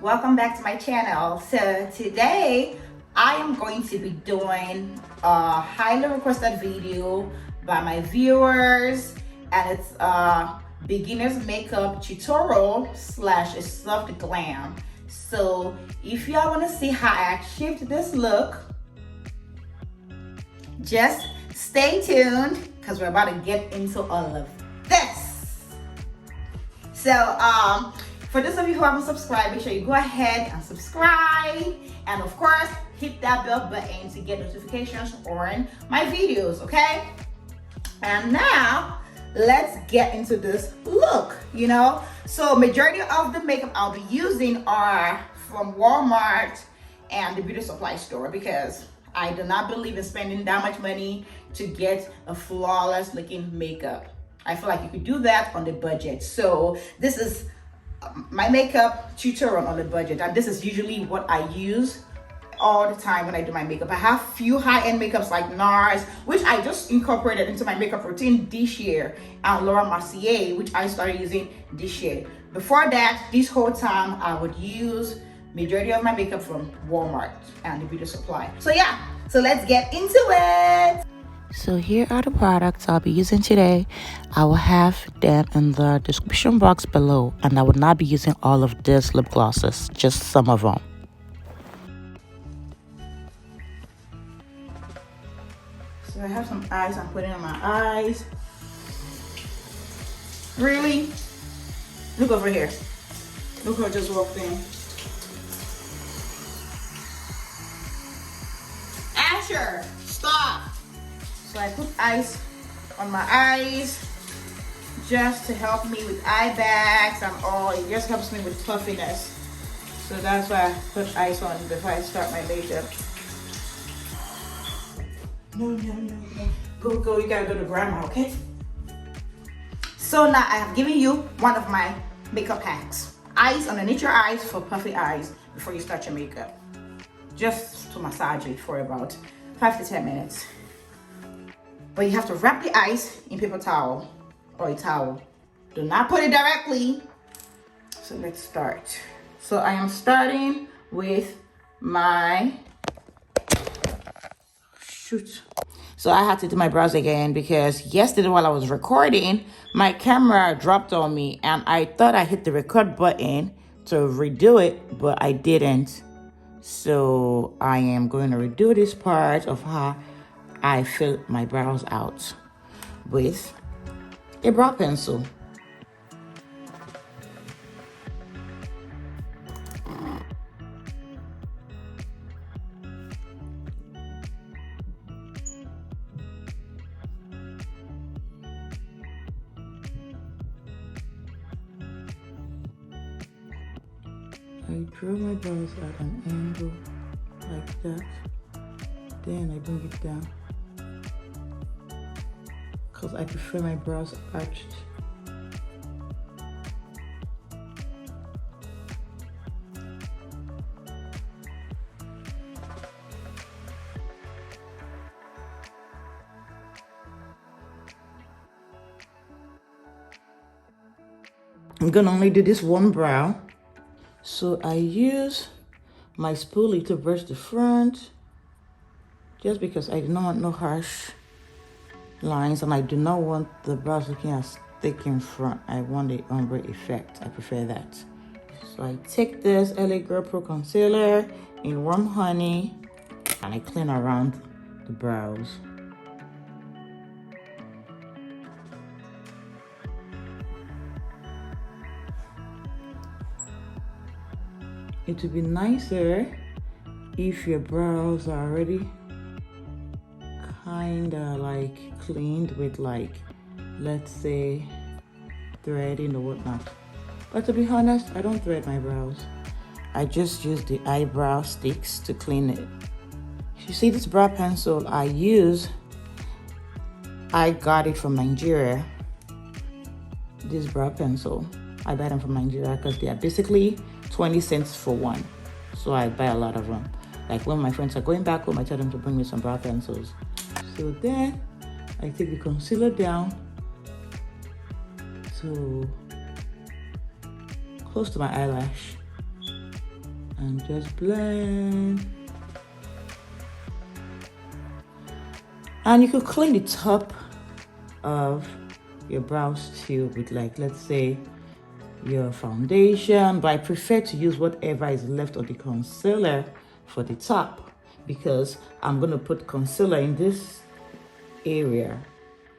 welcome back to my channel. So today I am going to be doing a highly requested video by my viewers, and it's a beginner's makeup tutorial slash a soft glam. So if y'all want to see how I achieved this look, just stay tuned because we're about to get into all of this. So for those of you who haven't subscribed, make sure you go ahead and subscribe, and of course hit that bell button to get notifications on my videos, okay? And now let's get into this look. So majority of the makeup I'll be using are from Walmart and the beauty supply store, because I do not believe in spending that much money to get a flawless looking makeup. I feel like you could do that on the budget. So this is my makeup tutorial on the budget, and this is usually what I use all the time when I do my makeup. I have few high-end makeups like Nars, which I just incorporated into my makeup routine this year, and Mercier, which I started using this year. Before that, this whole time I would use majority of my makeup from Walmart and the beauty supply. So yeah, so let's get into it. So here are the products I'll be using today. I will have them in the description box below, and I will not be using all of these lip glosses, just some of them. So I have some eyes I'm putting on my eyes. Really? Look over here. Look who just walked in. Asher, stop. So I put ice on my eyes just to help me with eye bags and all. It just helps me with puffiness. So that's why I put ice on before I start my makeup. No. Go, you gotta go to grandma, okay? So now I have given you one of my makeup hacks. Ice underneath your eyes for puffy eyes before you start your makeup. Just to massage it for about 5 to 10 minutes. But you have to wrap the ice in paper towel or a towel. Do not put it directly. So let's start. So I am starting with my, So I had to do my brows again because yesterday while I was recording, my camera dropped on me and I thought I hit the record button to redo it, but I didn't. So I am going to redo this part of how I fill my brows out with a brow pencil. I draw my brows at an angle like that. Then I bring it down, because I prefer my brows arched. I'm gonna only do this one brow. So I use my spoolie to brush the front, just because I do not want no harsh lines and I do not want the brows looking as thick in front. I want the ombre effect. I prefer that. So I take this LA Girl Pro Concealer in Warm Honey and I clean around the brows. It would be nicer if your brows are already kinda like cleaned with, like, let's say threading or whatnot. But to be honest, I don't thread my brows. I just use the eyebrow sticks to clean it. You see this brow pencil I use, I got it from Nigeria. This brow pencil, I buy them from Nigeria because they are basically 20 cents for one. So I buy a lot of them. Like when my friends are going back home, I tell them to bring me some brow pencils. So then I take the concealer down to close to my eyelash. and just blend. And you could clean the top of your brows too with, like, let's say your foundation, but I prefer to use whatever is left of the concealer for the top, because I'm going to put concealer in this area,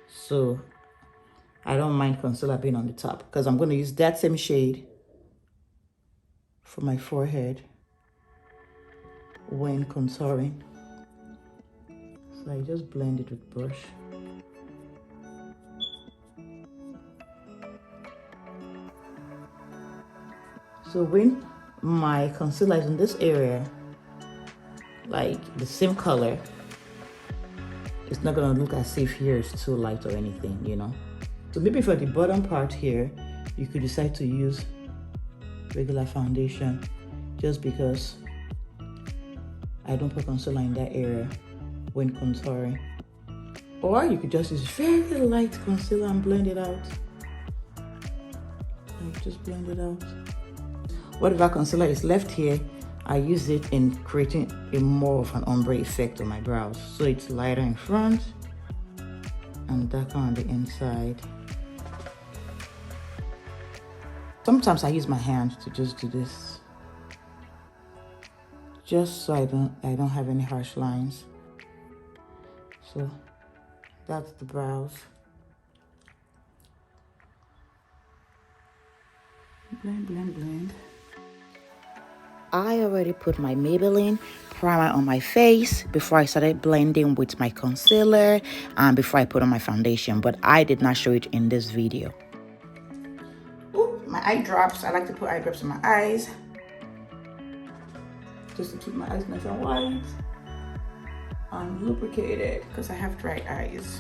so I don't mind concealer being on the top, because I'm going to use that same shade for my forehead when contouring. So I just blend it with brush. So when my concealer is in this area, like the same color, it's not gonna look as if here is too light or anything, you know. So maybe for the bottom part here, you could decide to use regular foundation, just because I don't put concealer in that area when contouring. Or you could just use very light concealer and blend it out. Like, just blend it out. Whatever concealer is left here, I use it in creating a more of an ombre effect on my brows. So it's lighter in front and darker on the inside. Sometimes I use my hand to just do this, just so I don't have any harsh lines. So that's the brows. Blend, blend, blend. I already put my Maybelline primer on my face before I started blending with my concealer and before I put on my foundation, but I did not show it in this video. Ooh, my eye drops. I like to put eye drops in my eyes, just to keep my eyes nice and white and lubricated, because I have dry eyes.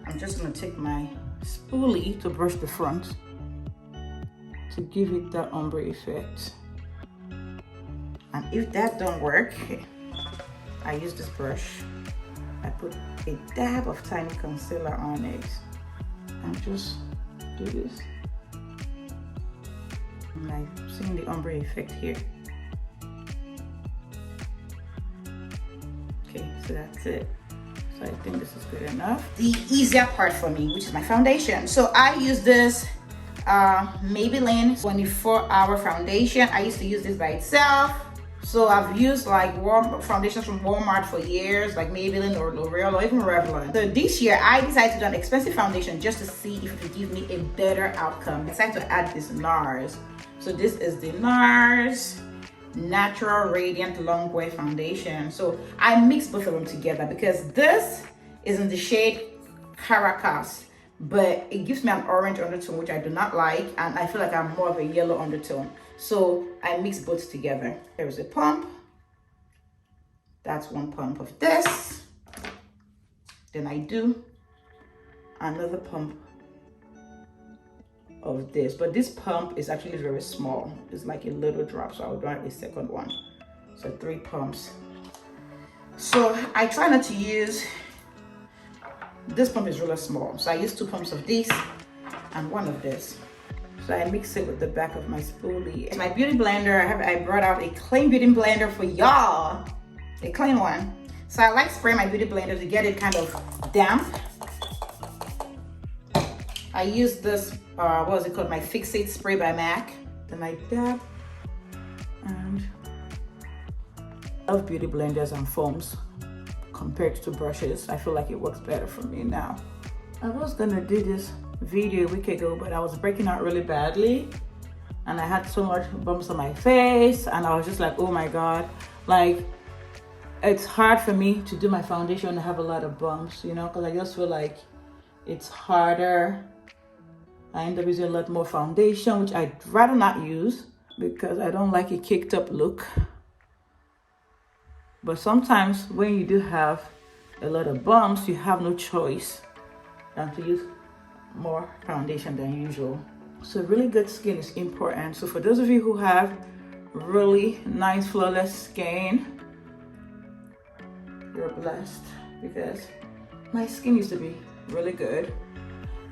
I'm just gonna take my spoolie to brush the front to give it that ombre effect. And if that don't work, I use this brush. I put a dab of tiny concealer on it and just do this. And I'm seeing the ombre effect here. Okay, so that's it. So I think this is good enough. The easier part for me, which is my foundation. So I use this Maybelline 24-hour foundation. I used to use this by itself. So I've used like foundations from Walmart for years, like Maybelline or L'Oreal or even Revlon. So this year I decided to do an expensive foundation just to see if it could give me a better outcome. I decided to add this Nars. So this is the Nars Natural Radiant Longwear Foundation. So I mixed both of them together because this is in the shade Caracas, but it gives me an orange undertone, which I do not like, and I feel like I'm more of a yellow undertone. So I mix both together. There's a pump. That's one pump of this. Then I do another pump of this, but this pump is actually very small. It's like a little drop, so I'll do a second one. So 3 pumps. So I try not to use, this pump is really small, so I use 2 pumps of this and 1 of this. So I mix it with the back of my spoolie. It's my beauty blender. I brought out a clean beauty blender for y'all, a clean one. So I like spraying my beauty blender to get it kind of damp. I use this, what is it called? My Fix It spray by MAC. Then I dab, and I love beauty blenders and foams compared to brushes. I feel like it works better for me now. I was gonna do this video a week ago, but I was breaking out really badly and I had so much bumps on my face, and I was just like, oh my god, like it's hard for me to do my foundation and have a lot of bumps, you know, because I just feel like it's harder. I end up using a lot more foundation, which I'd rather not use because I don't like a kicked up look. But sometimes when you do have a lot of bumps, you have no choice than to use more foundation than usual. So really good skin is important. So for those of you who have really nice flawless skin, you're blessed, because my skin used to be really good,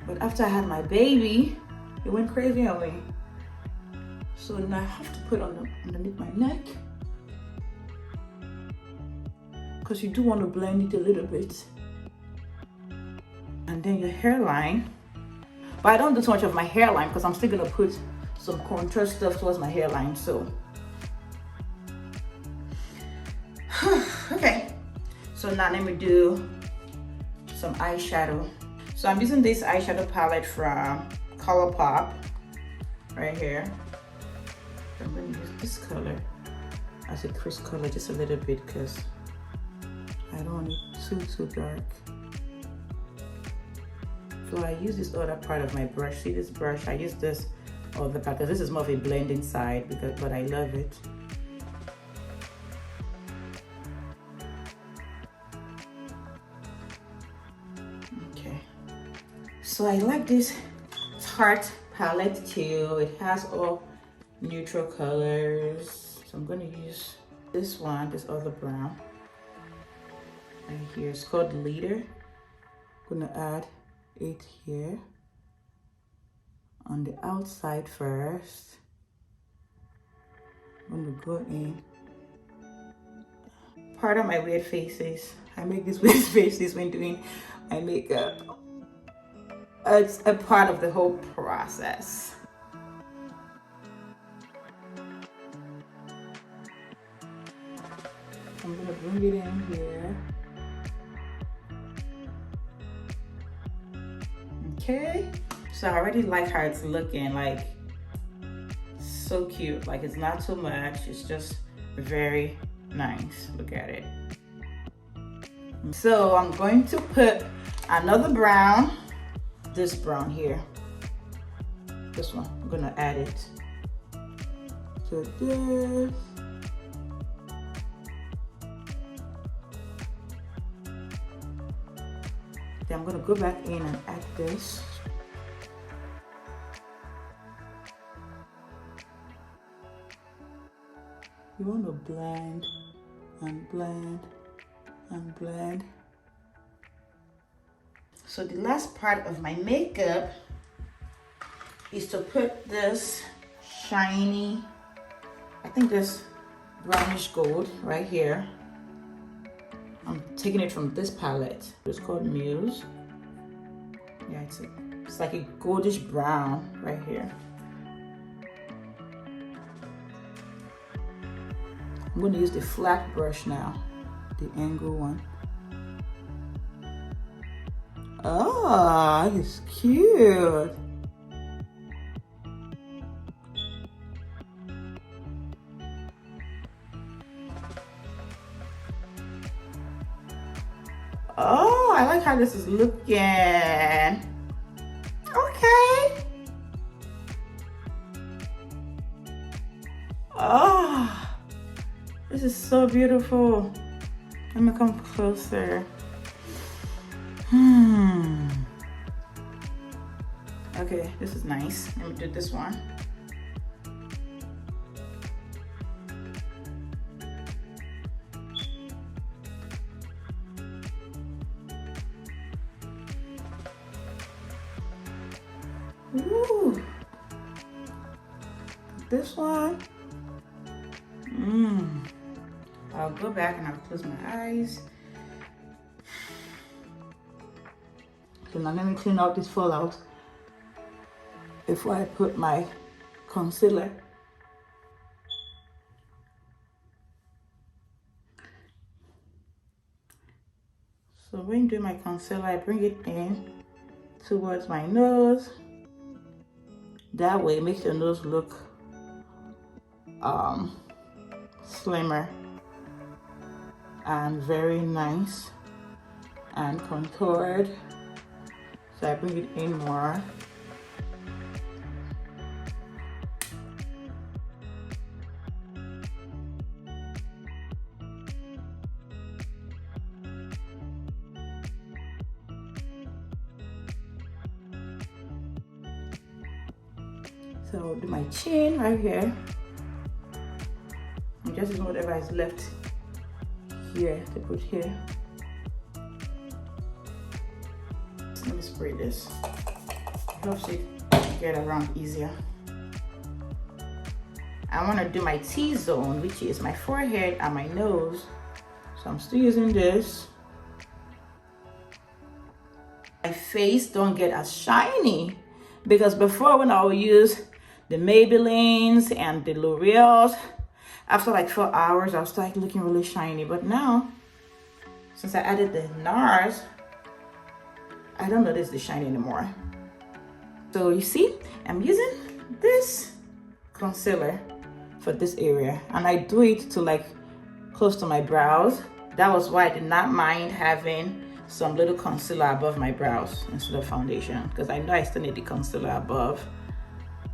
but after I had my baby, it went crazy on me. So now I have to put on underneath my neck, because you do want to blend it a little bit. And then your hairline. But I don't do too much of my hairline because I'm still gonna put some contour stuff towards my hairline. So okay, so now let me do some eyeshadow. So I'm using this eyeshadow palette from Colourpop right here. I'm going to use this color as a crease color just a little bit because I don't want it too dark. So I use this other part of my brush. See this brush? I use this other part because this is more of a blending side, but I love it. Okay. So I like this Tarte palette too. It has all neutral colors. So I'm going to use this one, this other brown right here. It's called Leader. I'm going to add it here on the outside first. I'm going to go in. Part of my weird faces, I make these weird faces when doing my makeup. It's a part of the whole process. I'm gonna bring it in here. Okay, so I already like how it's looking, like so cute. Like it's not too much, it's just very nice. Look at it. So I'm going to put another brown, this brown here, this one. I'm gonna add it to this. Then I'm gonna go back in and add this. You want to blend and blend and blend. So the last part of my makeup is to put this shiny, I think this brownish gold right here. I'm taking it from this palette. It's called Muse. Yeah, it's like a goldish brown right here. I'm going to use the flat brush now, the angle one. Oh, it's cute. Oh, I like how this is looking. Okay. Oh, this is so beautiful. Let me come closer. Okay, this is nice. Let me do this one. Ooh. This one. I'll go back and I'll close my eyes. So now let me clean out this fallout before I put my concealer. So when doing my concealer, I bring it in towards my nose. That way it makes your nose look slimmer and very nice and contoured. So I bring it in more. So I'll do my chin right here. I'm just using whatever is left here to put here. Let me spray this. It helps it get around easier. I want to do my T-zone, which is my forehead and my nose. So I'm still using this. My face don't get as shiny, because before when I would use the Maybellines and the L'Oreals, after like 4 hours, I'll start looking really shiny. But now, since I added the Nars, I don't notice the shine anymore. So you see, I'm using this concealer for this area, and I do it to like close to my brows. That was why I did not mind having some little concealer above my brows instead of foundation, because I know I still need the concealer above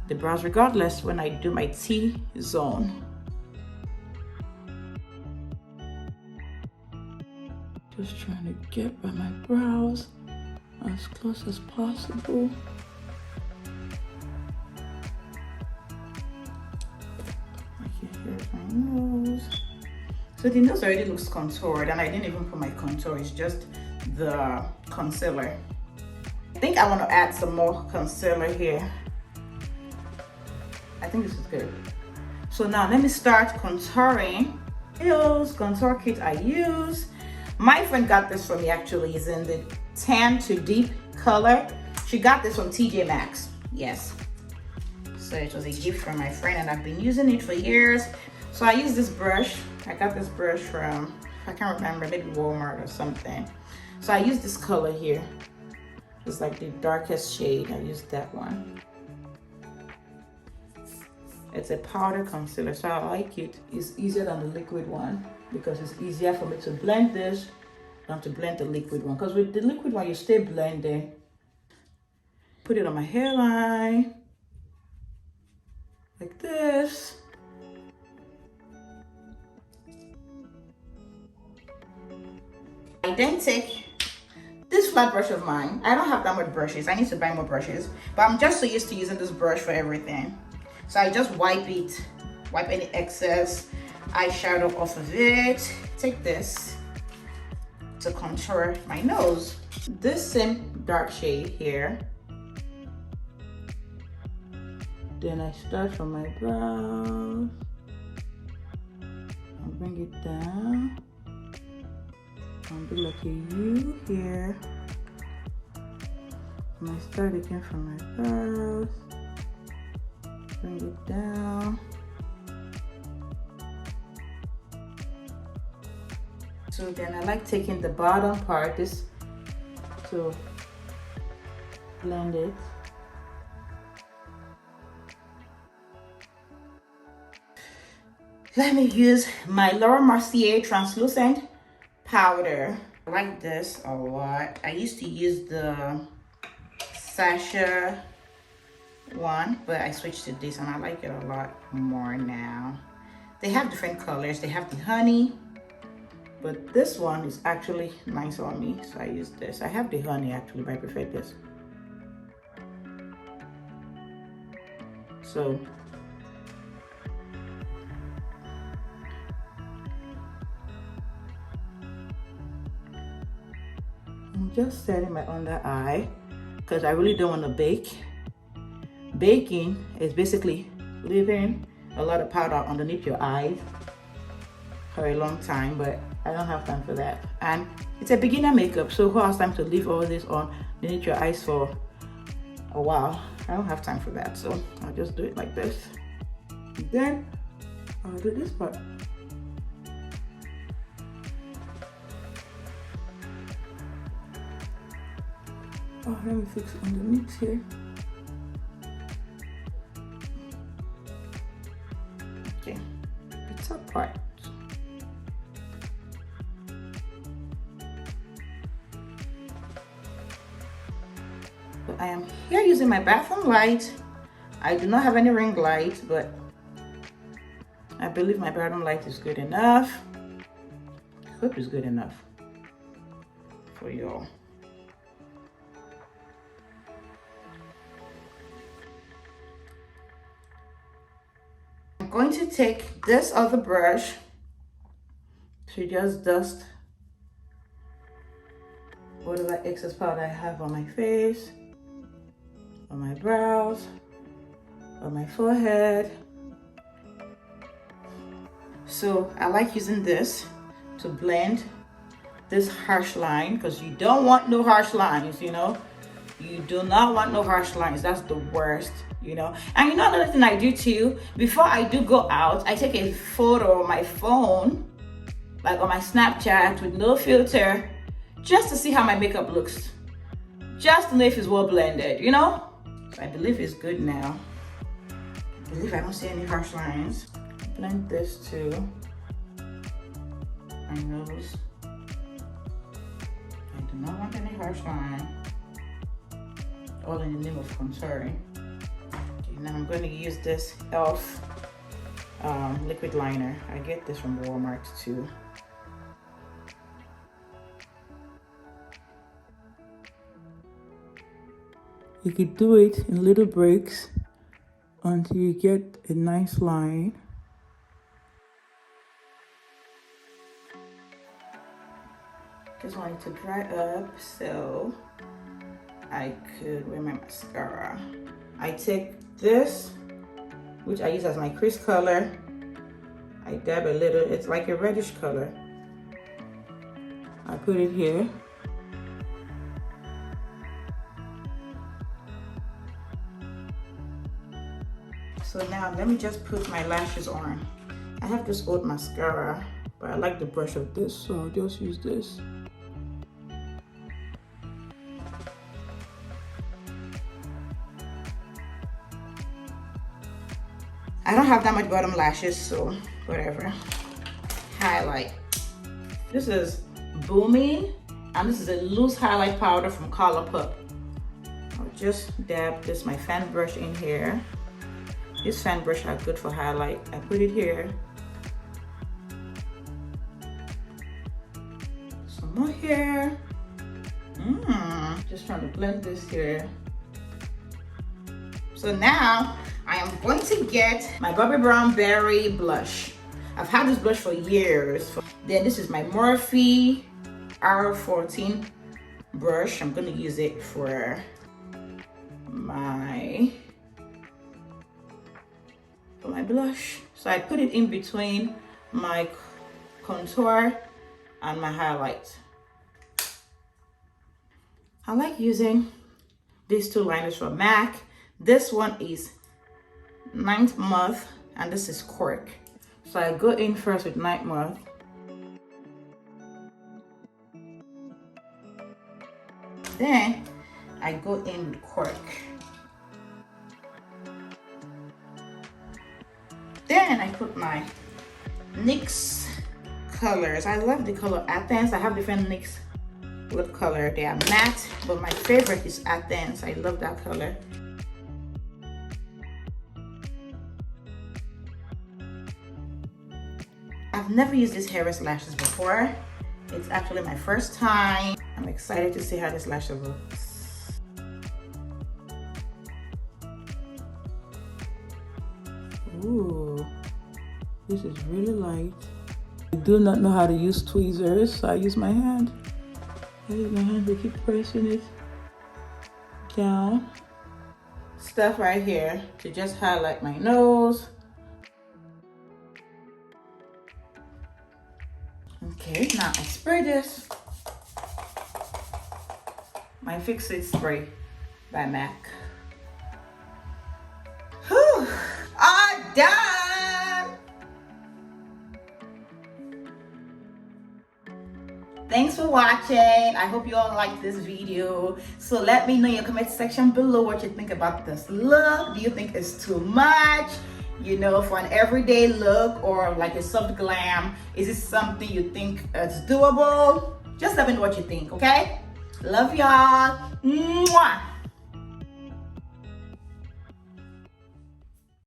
the brows regardless when I do my T-zone. Just trying to get by my brows as close as possible. Here's my nose. So the nose already looks contoured, and I didn't even put my contour, it's just the concealer. I think I want to add some more concealer here. I think this is good. So now let me start contouring. Here's contour kit I use. My friend got this for me actually. It's in the tan to deep color. She got this from TJ Maxx. Yes. So it was a gift from my friend, and I've been using it for years. So I use this brush. I got this brush from, I can't remember, maybe Walmart or something. So I use this color here. It's like the darkest shade. I use that one. It's a powder concealer, so I like it. It's easier than the liquid one because it's easier for me to blend this than to blend the liquid one. Because with the liquid one, you stay blending. Put it on my hairline, like this. I then take this flat brush of mine. I don't have that much brushes. I need to buy more brushes, but I'm just so used to using this brush for everything. So I just wipe it, wipe any excess eyeshadow off of it. Take this to contour my nose. This same dark shade here. Then I start from my brows and bring it down and do like a U here. And I start again from my brows, bring it down. So then I like taking the bottom part, this, to blend it. Let me use my Mercier translucent powder. I like this a lot. I used to use the Sasha one, but I switched to this and I like it a lot more now. They have different colors. They have the honey, but this one is actually nice on me, so I use this. I have the honey actually, but I prefer this. So I'm just setting my under eye because I really don't want to bake. Baking is basically leaving a lot of powder underneath your eyes for a long time, but I don't have time for that. And it's a beginner makeup, so who has time to leave all this on underneath your eyes for a while? I don't have time for that, so I'll just do it like this. Then I'll do this part. Oh, let me fix underneath here. Okay, the top part. So I am here using my bathroom light. I do not have any ring light, but I believe my bathroom light is good enough. I hope it's good enough for y'all. I'm going to take this other brush to just dust whatever excess powder I have on my face, on my brows, on my forehead, So I like using this to blend this harsh line, because you don't want no harsh lines, you know. You do not want no harsh lines. That's the worst, you know. And you know another thing I do too, before I do go out, I take a photo on my phone, like on my Snapchat with no filter, just to see how my makeup looks, just to know if it's well blended, you know. So I believe it's good now. I believe I don't see any harsh lines. Blend this too. My nose. I do not want any harsh line. All in the name of contouring. Okay, now I'm going to use this e.l.f. liquid liner. I get this from Walmart too. You could do it in little breaks until you get a nice line. Just want it to dry up so I could wear my mascara. I take this, which I use as my crease color. I dab a little, it's like a reddish color. I put it here. So now let me just put my lashes on. I have this old mascara, but I like the brush of this, so I'll just use this. I don't have that much bottom lashes, so whatever. Highlight. This is Boomin, and this is a loose highlight powder from Colossal. I'll just dab this, my fan brush in here. This fan brush are good for highlight. I put it here. Some more here. Just trying to blend this here. So now I am going to get my Bobbi Brown Berry blush. I've had this blush for years. Then this is my Morphe R14 brush. I'm going to use it for my blush. So I put it in between my contour and my highlight. I like using these two liners from MAC. This one is Night Moth and this is Cork. So I go in first with Night Moth. Then I go in with Cork. Then I put my NYX colors. I love the color Athens. I have different NYX lip color. They are matte, but my favorite is Athens. I love that color. I've never used these hairless lashes before. It's actually my first time. I'm excited to see how this lash looks. Ooh, this is really light. I do not know how to use tweezers, so I use my hand. I use my hand to keep pressing it down. Stuff right here to just highlight my nose. Okay, now I spray this. My Fix It spray by MAC. Whew, all done. Thanks for watching. I hope you all liked this video. So let me know in your comment section below what you think about this look. Do you think it's too much? You know, for an everyday look or like a soft glam, is it something you think is doable? Just let me know what you think, okay? Love y'all. Mwah.